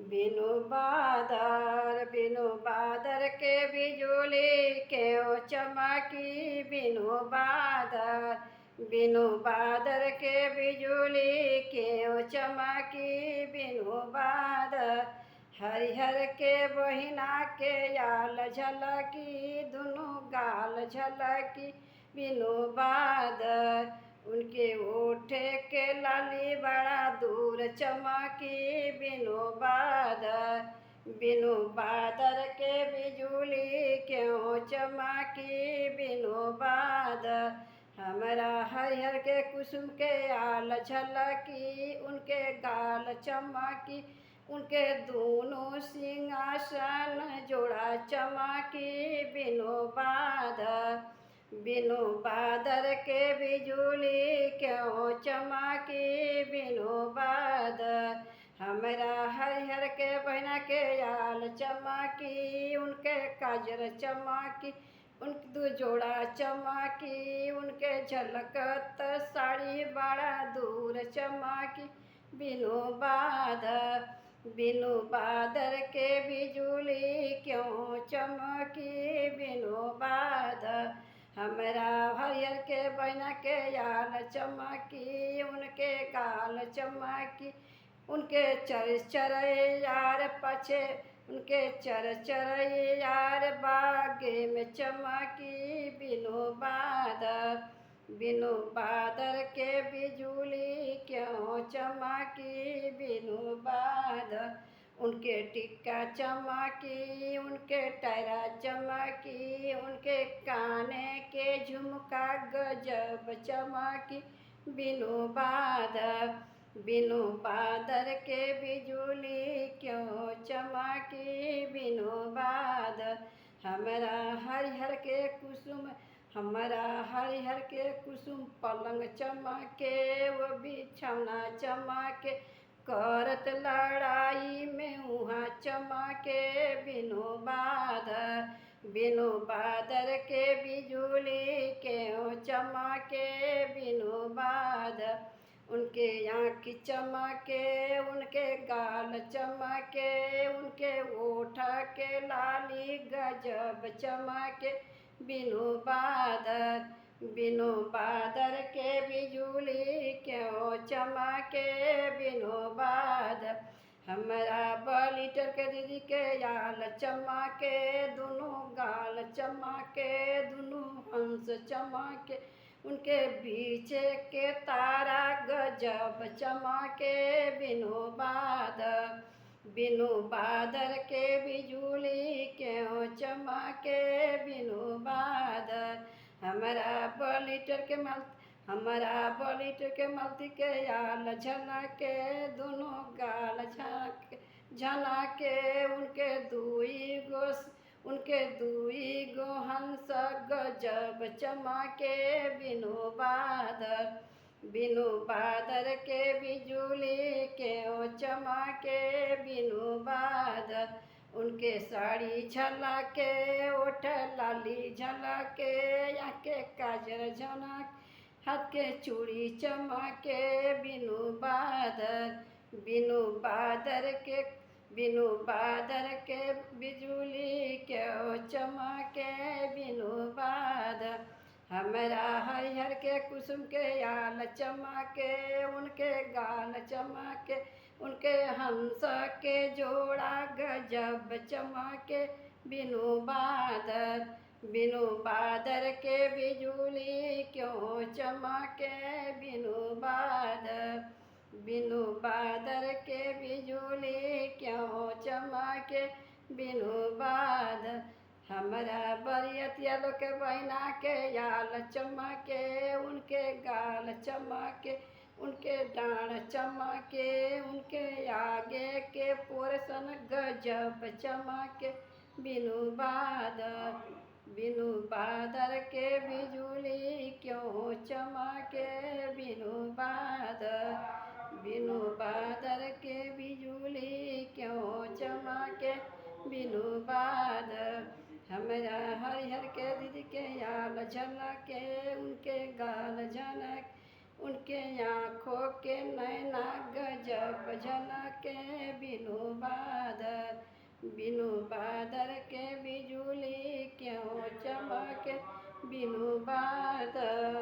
बिनु बादर के बिजुली क्यों चमकी। बिनु बादर के बिजुली क्यों चमकी। बिनु बादर हरिहर के बहिना के याल झलकी। दोनों गाल झलकी बिनु बादर। उनके ओठे के लाली बड़ा दूर चमकी। बिनु बादर के बिजुली क्यों चमकी। बिनु बादर हमरा हरिहर के कुसुम के आल झलकी। उनके गाल चमकी उनके दोनों सिंहासन जोड़ा चमकी। बिनु बादर के बिजुली क्यों चमकी। बिनु बादर हमरा हरिहर के बहिना के आल चमकी। उनके काजर चमकी उनके दो जोड़ा चमकी। उनके झलकत साड़ी बड़ा दूर चमकी। बिनु बादर के बिजुली क्यों चमकी। बिनु बादर हमरा हरिहर के बहिना के याल चमकी। उनके गाल चमकी उनके चर यार पछे उनके चर यार बागे में चमकी। बिनु बादर के बिजुली क्यों चमकी। बिनु बादर उनके टिक्का चमकी उनके टैरा चमकी। उनके काने के झुमका गजब चमकी। बिनु बादर के बिजुली क्यों चमकी। बिनु बादर हमरा हरिहर के कुसुम पलंग चमके। वो बिछौना चमके करत लड़ाई में उहाँ चमके। बिनु बादर के बिजुली क्यों चमके। बिनु बादर उनके आँख चमके उनके गाल चमके उनके ओठ के लाली गजब चमके। बिनु बादर के बिजुली क्यों चमके। बिनु बादर हमरा बलीटर के दीदी के याल चमके। दोनों गाल चमके दोनों हंस चमके उनके बीचे के तारा गजब चमके। बिनु बादर के बिजुली क्यों चमके। बिनु बादर हमरा बलीटर के मलती के याल झलके। दोनों गाल झलके उनके दुई गो हंस गजब चमके। बिनु बादर के बिजुली क्यों चमके। बिनु बादर उनके साड़ी झलके ओठ लाली झलके आँखें काजर झलक हाथ के चूड़ी चमके। बिनु बादर के बिजुली क्यों चमके। बिनु बादर हमरा हरिहर के कुसुम के याल चमके उनके गाल चमके उनके हंस के जोड़ा गजब चमके। बिनु बादर के बिजुली क्यों चमके। बिनु बादर के बिजुली क्यों चमके। बिनु बादर हमरा बरियतिया लोग के बहिना के याल चमके उनके गाल चमके उनके डाँड़ चमके उनके आगे के पोरसन गजब चमके। बिनु बादर के बिजुली क्यों चमके। बिनु बादर के बिजुली क्यों चमके। बिनु बादर हमरा हरिहर के दीदी के याल झलके उनके गाल झलक उनके आँखों के नैना गजब झलके। बिनु बादर बिनु बादल के बिजुली क्यों चमके बिनु बादल